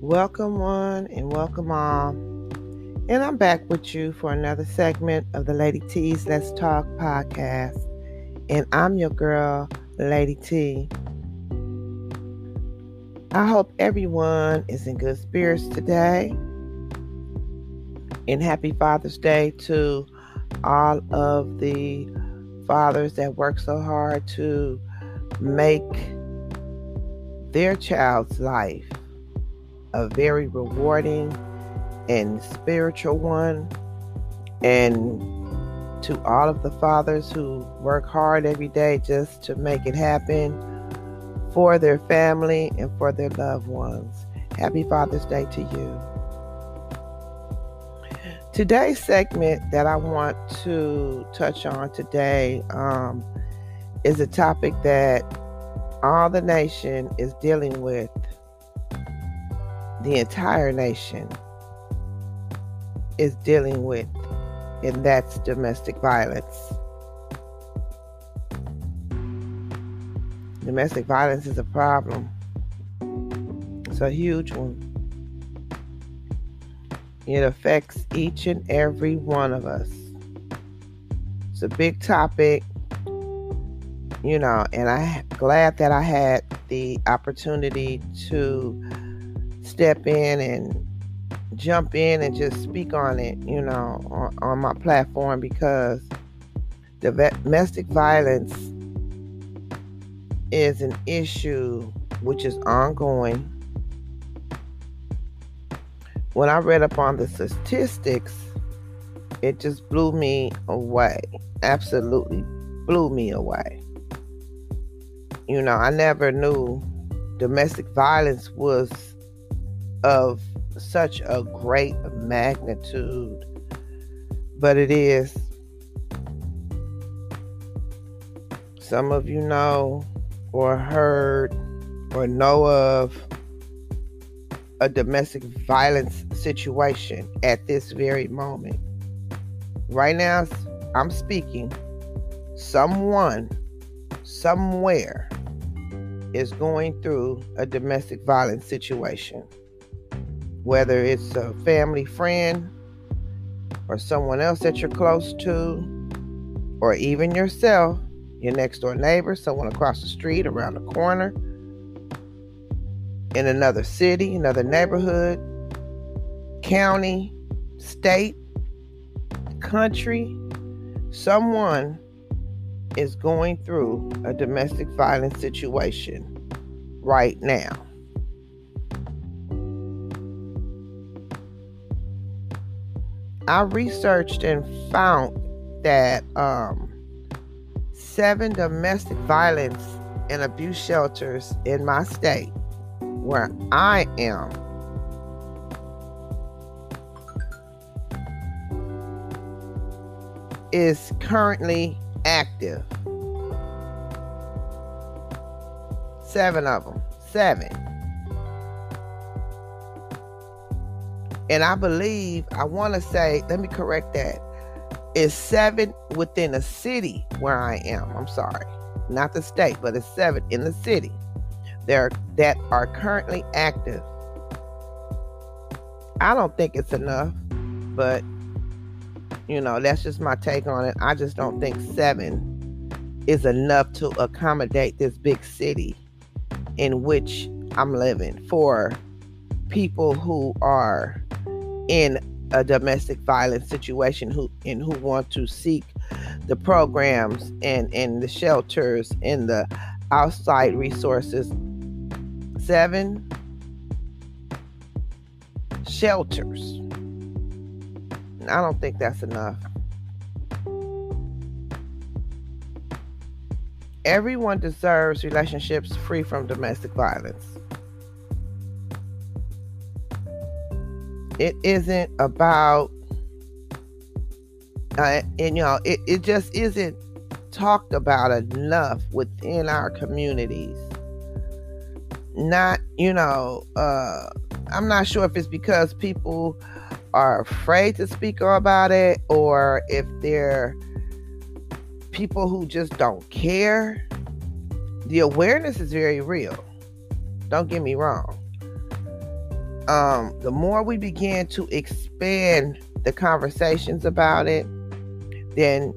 Welcome one and welcome all. And I'm back with you for another segment of the Lady T's Let's Talk podcast. And I'm your girl, Lady T. I hope everyone is in good spirits today. And happy Father's Day to all of the fathers that work so hard to make their child's life a very rewarding and spiritual one. And to all of the fathers who work hard every day just to make it happen for their family and for their loved ones. Happy Father's Day to you. Today's segment that I want to touch on today is a topic that all the nation is dealing with. The entire nation is dealing with, and that's domestic violence. Domestic violence is a problem. It's a huge one. It affects each and every one of us. It's a big topic, and I'm glad that I had the opportunity to step in and jump in and just speak on it, on my platform, because domestic violence is an issue which is ongoing. When I read up on the statistics, it just blew me away. Absolutely blew me away. I never knew domestic violence was of such a great magnitude, but it is. Some of you know or heard or know of a domestic violence situation at this very moment. Right now, I'm speaking. Someone, somewhere, is going through a domestic violence situation. Whether it's a family friend or someone else that you're close to, or even yourself, your next door neighbor, someone across the street, around the corner, in another city, another neighborhood, county, state, country, someone is going through a domestic violence situation right now. I researched and found that 7 domestic violence and abuse shelters in my state, where I am, is currently active. 7 of them. 7. And I want to say, let me correct that. It's 7 within a city where I am. I'm sorry. Not the state, but it's 7 in the city that are currently active. I don't think it's enough, but, that's just my take on it. I just don't think 7 is enough to accommodate this big city in which I'm living for people who are in a domestic violence situation who want to seek the programs and the shelters and the outside resources. 7 shelters. I don't think that's enough. Everyone deserves relationships free from domestic violence. It isn't about, it just isn't talked about enough within our communities. Not, I'm not sure if it's because people are afraid to speak about it, or if they're people who just don't care. The awareness is very real. Don't get me wrong. the more we begin to expand the conversations about it, then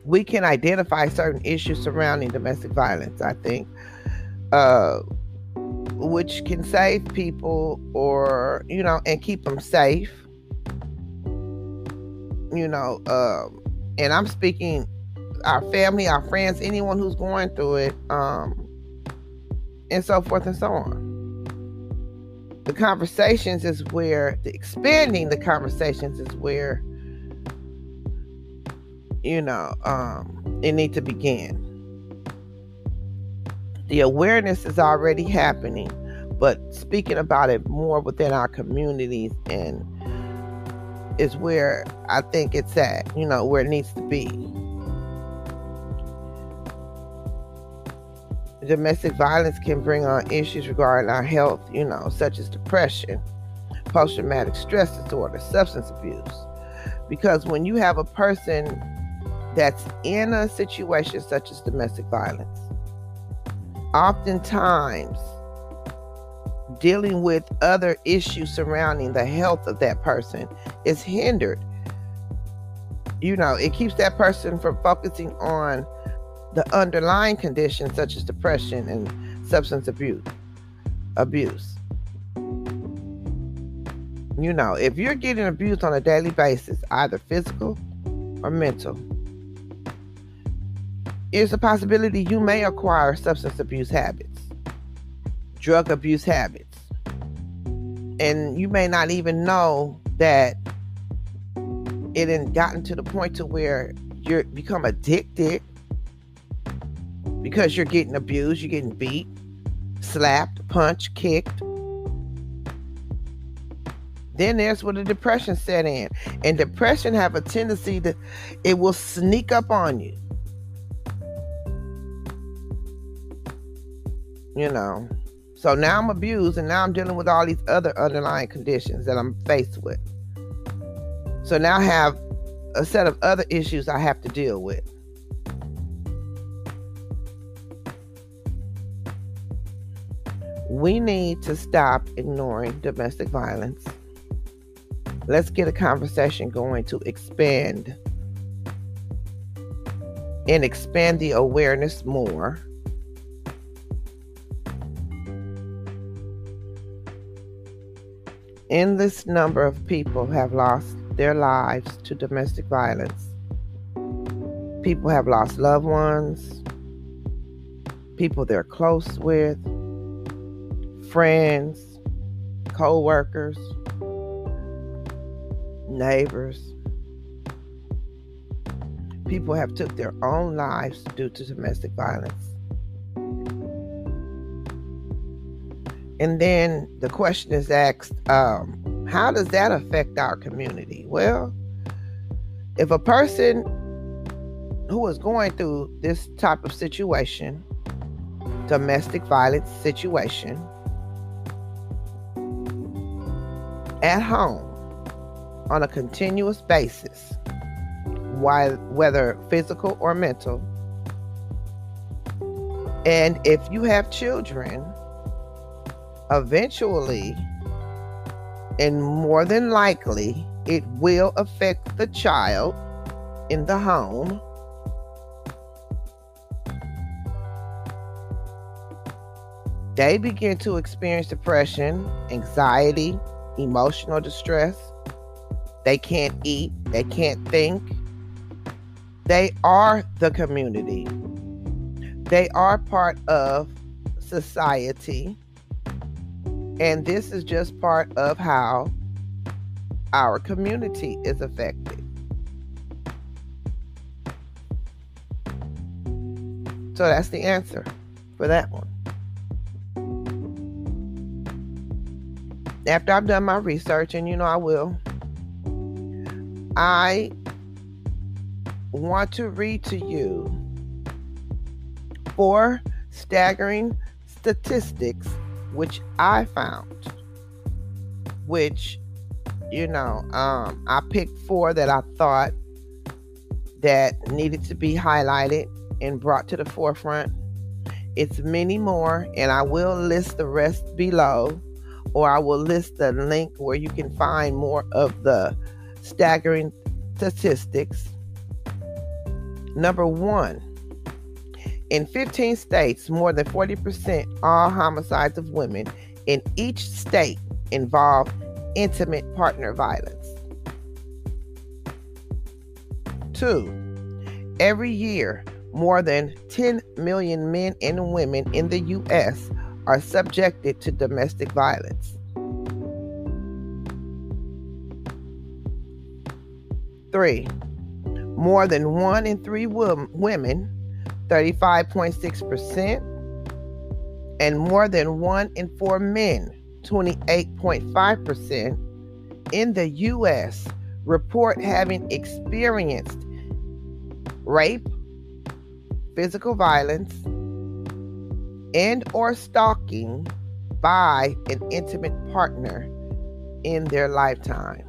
we can identify certain issues surrounding domestic violence, I think, which can save people, or, and keep them safe, and I'm speaking our family, our friends, anyone who's going through it, and so forth and so on. The conversations is where, expanding the conversations is where, it needs to begin. The awareness is already happening, but speaking about it more within our communities and is where I think it's at, where it needs to be. Domestic violence can bring on issues regarding our health, such as depression, post-traumatic stress disorder, substance abuse. Because when you have a person that's in a situation such as domestic violence, oftentimes dealing with other issues surrounding the health of that person is hindered. It keeps that person from focusing on the underlying conditions such as depression and substance abuse. If you're getting abused on a daily basis, either physical or mental, it's a possibility you may acquire substance abuse habits, drug abuse habits, and you may not even know that it had gotten to the point to where you become addicted because you're getting abused, you're getting beat, slapped, punched, kicked. Then there's where the depression set in. And depression have a tendency it will sneak up on you. So now I'm abused, and now I'm dealing with all these other underlying conditions that I'm faced with. So now I have a set of other issues I have to deal with. We need to stop ignoring domestic violence. Let's get a conversation going to expand the awareness more. Endless number of people have lost their lives to domestic violence. People have lost loved ones, people they're close with, friends, co-workers, neighbors. People have took their own lives due to domestic violence. And then the question is asked, how does that affect our community? Well, if a person who is going through this type of situation, domestic violence situation, at home on a continuous basis, whether physical or mental, and if you have children, eventually and more than likely it will affect the child in the home. They begin to experience depression, anxiety, emotional distress. They can't eat, they can't think. They are the community. They are part of society. And this is just part of how our community is affected. So that's the answer for that one. After I've done my research, and I will, I want to read to you 4 staggering statistics which I found, which, I picked 4 that I thought that needed to be highlighted and brought to the forefront. It's many more, and I will list the rest below or I will list the link where you can find more of the staggering statistics. Number 1, in 15 states, more than 40% all homicides of women in each state involve intimate partner violence. 2, every year, more than 10 million men and women in the U.S. are subjected to domestic violence. 3, more than 1 in 3 women, 35.6%, and more than 1 in 4 men, 28.5%, in the U.S. report having experienced rape, physical violence, and or stalking by an intimate partner in their lifetime.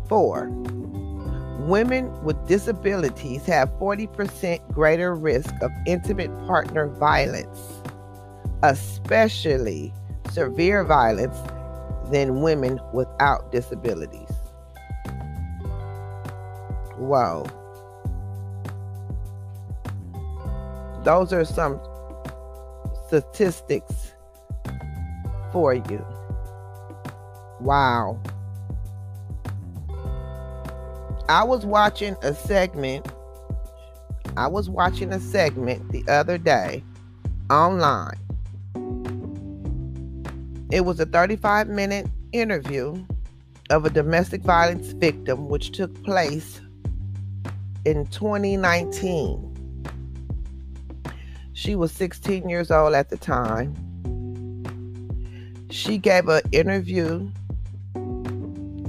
4, women with disabilities have 40% greater risk of intimate partner violence, especially severe violence, than women without disabilities. Wow. Those are some statistics for you. Wow. I was watching a segment the other day online. It was a 35-minute interview of a domestic violence victim which took place in 2019. She was 16 years old at the time. She gave an interview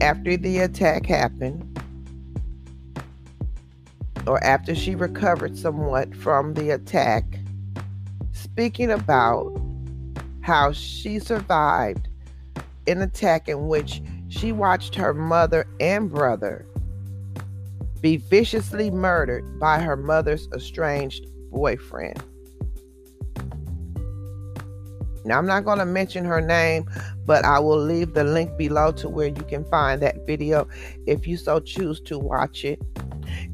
after the attack happened, or after she recovered somewhat from the attack, speaking about how she survived an attack in which she watched her mother and brother be viciously murdered by her mother's estranged boyfriend. Now, I'm not going to mention her name, but I will leave the link below to where you can find that video if you so choose to watch it.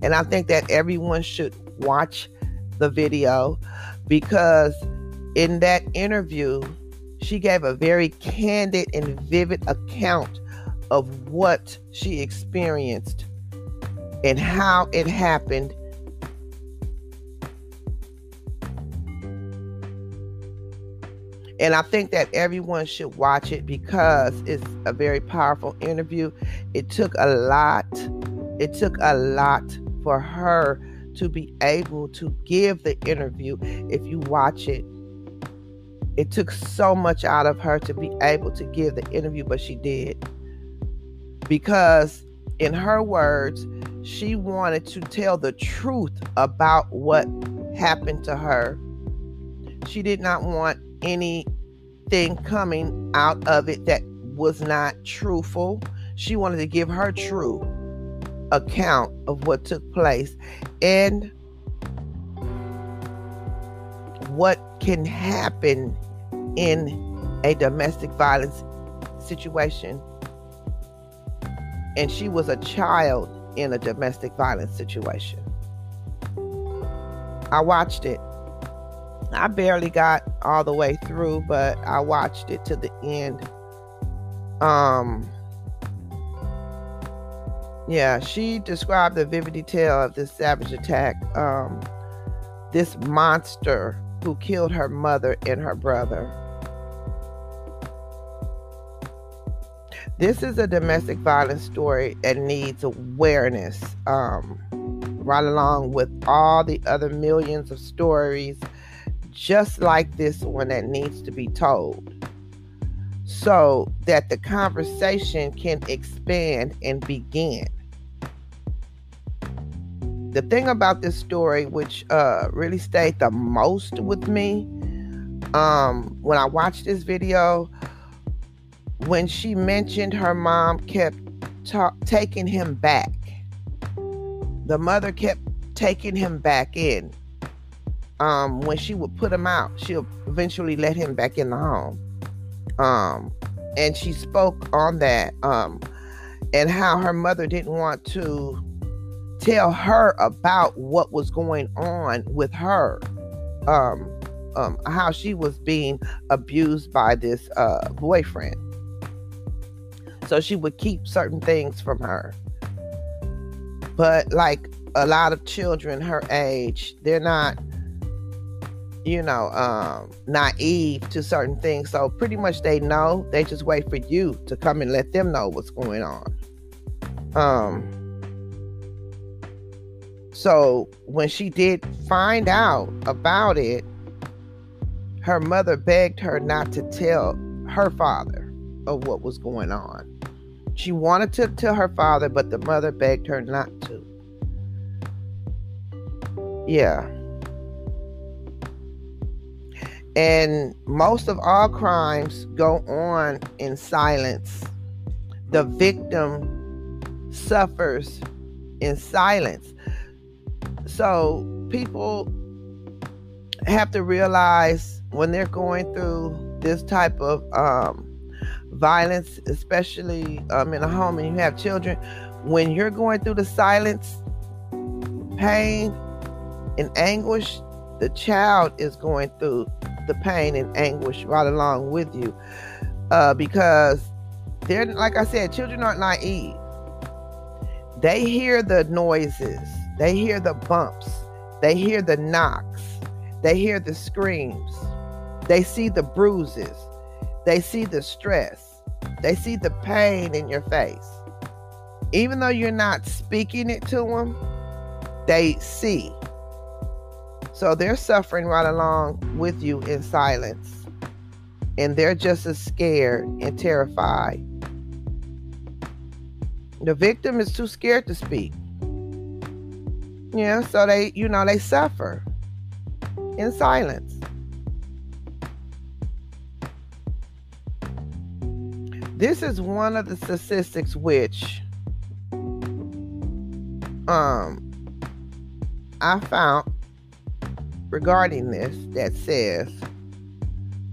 And I think that everyone should watch the video, because in that interview, she gave a very candid and vivid account of what she experienced and how it happened. And I think that everyone should watch it because it's a very powerful interview. It took a lot for her to be able to give the interview. If you watch it, it took so much out of her to be able to give the interview, but she did. Because in her words, she wanted to tell the truth about what happened to her. She did not want anything coming out of it that was not truthful. She wanted to give her true account of what took place and what can happen in a domestic violence situation. And she was a child in a domestic violence situation. I watched it. I barely got all the way through, but I watched it to the end. Yeah, she described the vivid detail of this savage attack. This monster who killed her mother and her brother. This is a domestic violence story that needs awareness, right along with all the other millions of stories just like this one that needs to be told, so that the conversation can expand and begin. The thing about this story, which really stayed the most with me, when I watched this video, when she mentioned her mom kept taking him back. The mother kept taking him back in. when she would put him out, she'll eventually let him back in the home. And she spoke on that, and how her mother didn't want to tell her about what was going on with her, how she was being abused by this boyfriend. So she would keep certain things from her. But like a lot of children her age, they're not, naive to certain things. So pretty much they know. They just wait for you to come and let them know what's going on. So when she did find out about it, her mother begged her not to tell her father of what was going on. She wanted to tell her father, but the mother begged her not to. Yeah. And most of all crimes go on in silence. The victim suffers in silence. So people have to realize when they're going through this type of violence, especially in a home and you have children, when you're going through the silence, pain, and anguish, the child is going through the pain and anguish right along with you, because they're, like I said, children aren't naive. They hear the noises, they hear the bumps, they hear the knocks, they hear the screams, they see the bruises, they see the stress, they see the pain in your face. Even though you're not speaking it to them, they see. So they're suffering right along with you in silence. And they're just as scared and terrified. The victim is too scared to speak. Yeah, so they suffer in silence. This is one of the statistics which I found regarding this, that says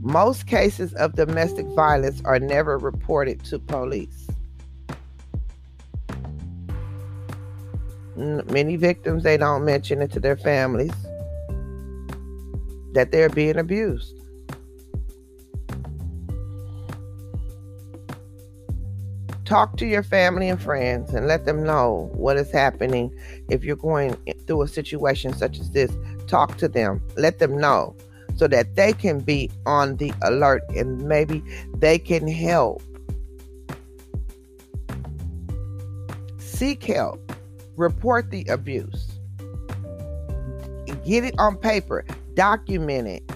most cases of domestic violence are never reported to police. Many victims, they don't mention it to their families that they're being abused. Talk to your family and friends and let them know what is happening. If you're going through a situation such as this, talk to them. Let them know so that they can be on the alert and maybe they can help. Seek help. Report the abuse. Get it on paper. Document it.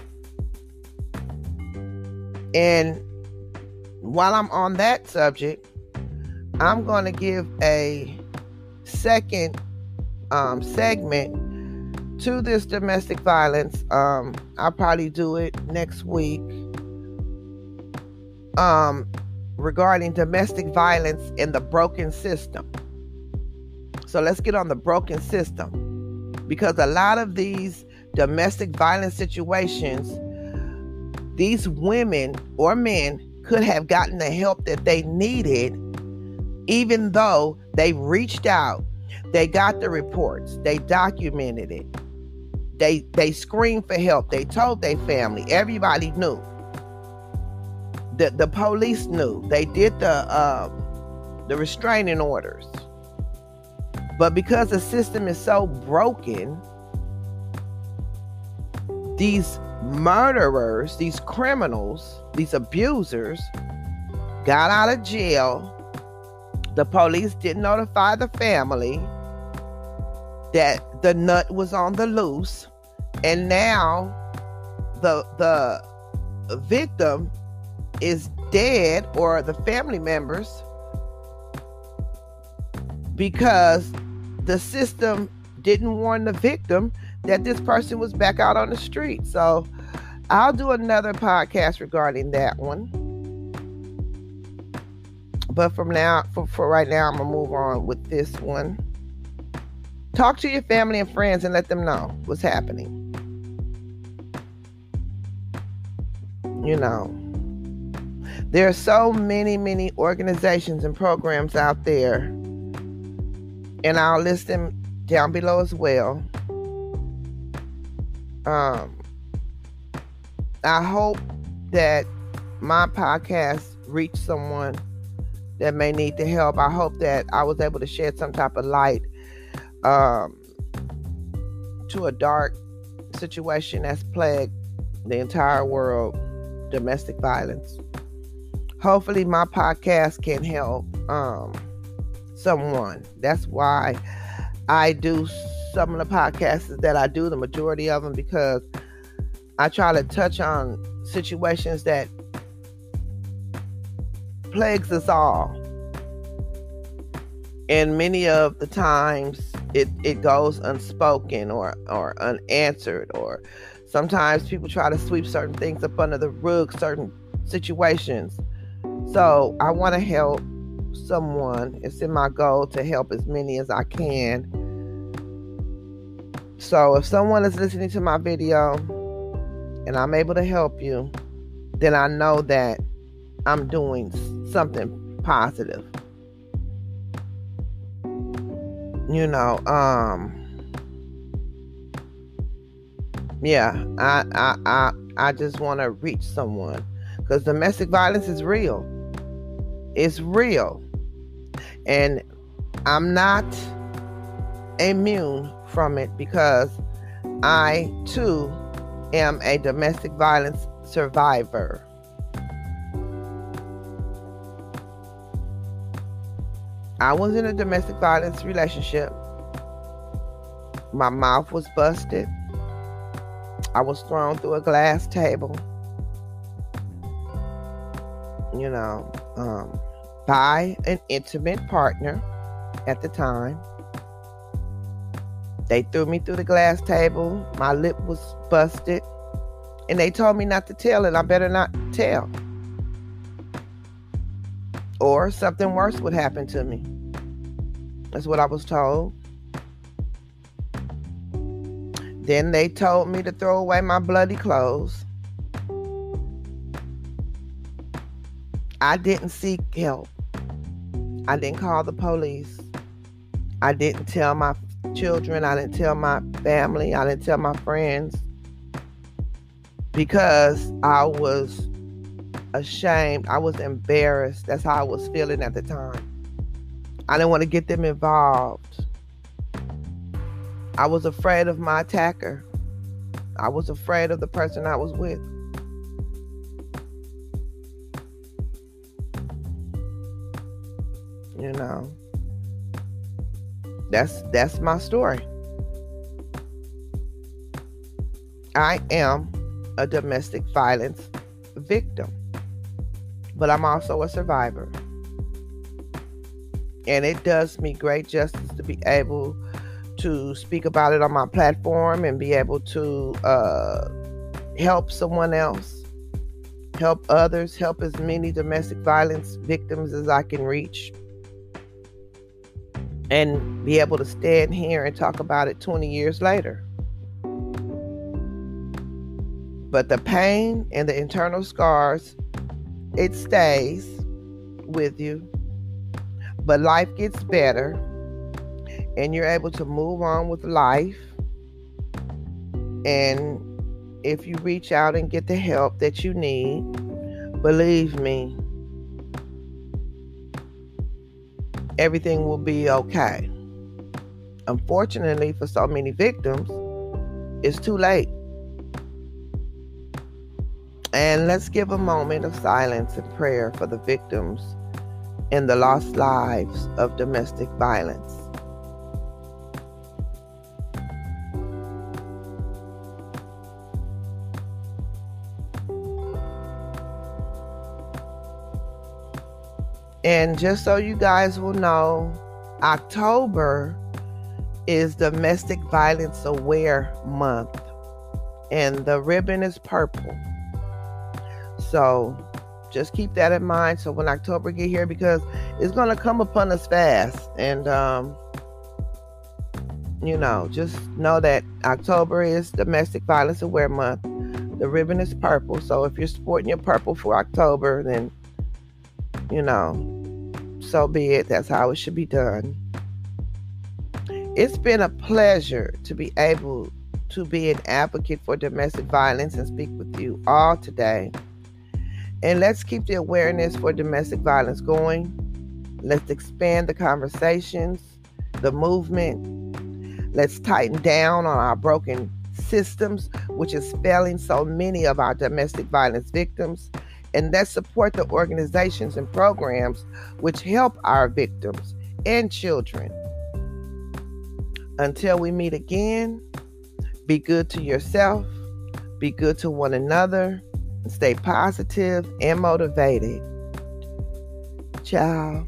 And while I'm on that subject, I'm going to give a second segment to this domestic violence. I'll probably do it next week, regarding domestic violence in the broken system. So let's get on the broken system, because a lot of these domestic violence situations, these women or men could have gotten the help that they needed, even though they reached out, they got the reports, they documented it, they screamed for help, they told their family, everybody knew. The police knew. They did the restraining orders. But because the system is so broken, these murderers, these criminals, these abusers got out of jail. The police didn't notify the family that the nut was on the loose. And now the victim is dead, or the family members, because the system didn't warn the victim that this person was back out on the street. So I'll do another podcast regarding that one. But for right now, I'm going to move on with this one. Talk to your family and friends and let them know what's happening. You know, there are so many organizations and programs out there, and I'll list them down below as well. I hope that my podcast reached someone that may need the help. I hope that I was able to shed some type of light to a dark situation that's plagued the entire world, domestic violence. Hopefully my podcast can help someone. That's why I do some of the podcasts that I do, the majority of them, because I try to touch on situations that plagues us all. And many of the times it goes unspoken or unanswered, or sometimes people try to sweep certain things up under the rug, certain situations. So I want to help someone. It's in my goal to help as many as I can. So if someone is listening to my video and I'm able to help you, then I know that I'm doing something positive. You know, yeah, I just want to reach someone, because domestic violence is real. It's real. And I'm not immune from it, because I too am a domestic violence survivor. I was in a domestic violence relationship. My mouth was busted. I was thrown through a glass table, you know, by an intimate partner at the time. They threw me through the glass table. My lip was busted. And they told me not to tell it. I better not tell, or something worse would happen to me. That's what I was told. Then they told me to throw away my bloody clothes. I didn't seek help. I didn't call the police. I didn't tell my children. I didn't tell my family. I didn't tell my friends, because I was ashamed. I was embarrassed. That's how I was feeling at the time. I didn't want to get them involved. I was afraid of my attacker. I was afraid of the person I was with. You know, that's my story. I am a domestic violence victim, but I'm also a survivor. And it does me great justice to be able to speak about it on my platform and be able to help someone else, help others, help as many domestic violence victims as I can reach, and be able to stand here and talk about it 20 years later. But the pain and the internal scars, it stays with you. But life gets better, and you're able to move on with life. And if you reach out and get the help that you need, believe me, everything will be okay. Unfortunately, for so many victims, it's too late. And let's give a moment of silence and prayer for the victims and the lost lives of domestic violence. And just so you guys will know, October is Domestic Violence Aware Month, and the ribbon is purple. So just keep that in mind. So when October get here, because it's going to come upon us fast, and you know, just know that October is Domestic Violence Aware Month. The ribbon is purple. So if you're sporting your purple for October, then, so be it. That's how it should be done. It's been a pleasure to be able to be an advocate for domestic violence and speak with you all today. And let's keep the awareness for domestic violence going. Let's expand the conversations, the movement. Let's tighten down on our broken systems, which is failing so many of our domestic violence victims. And let's support the organizations and programs which help our victims and children. Until we meet again, be good to yourself, be good to one another, and stay positive and motivated. Ciao.